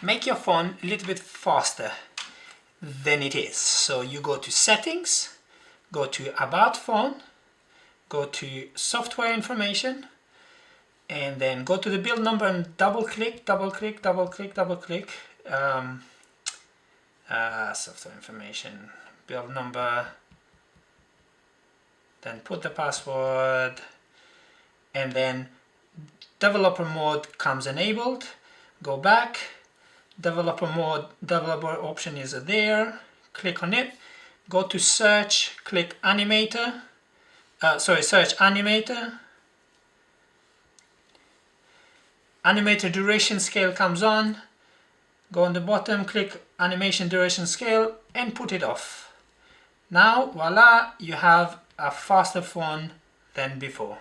make your phone a little bit faster than it is. So you go to settings, go to about phone, go to software information, and then go to the build number and double click software information, build number, then put the password, and then developer mode comes enabled. Go back, developer mode, developer option is there, click on it, go to search, click animator, search animator. Animator duration scale comes on, go on the bottom, click animation duration scale and put it off. Now voila, you have a faster phone than before.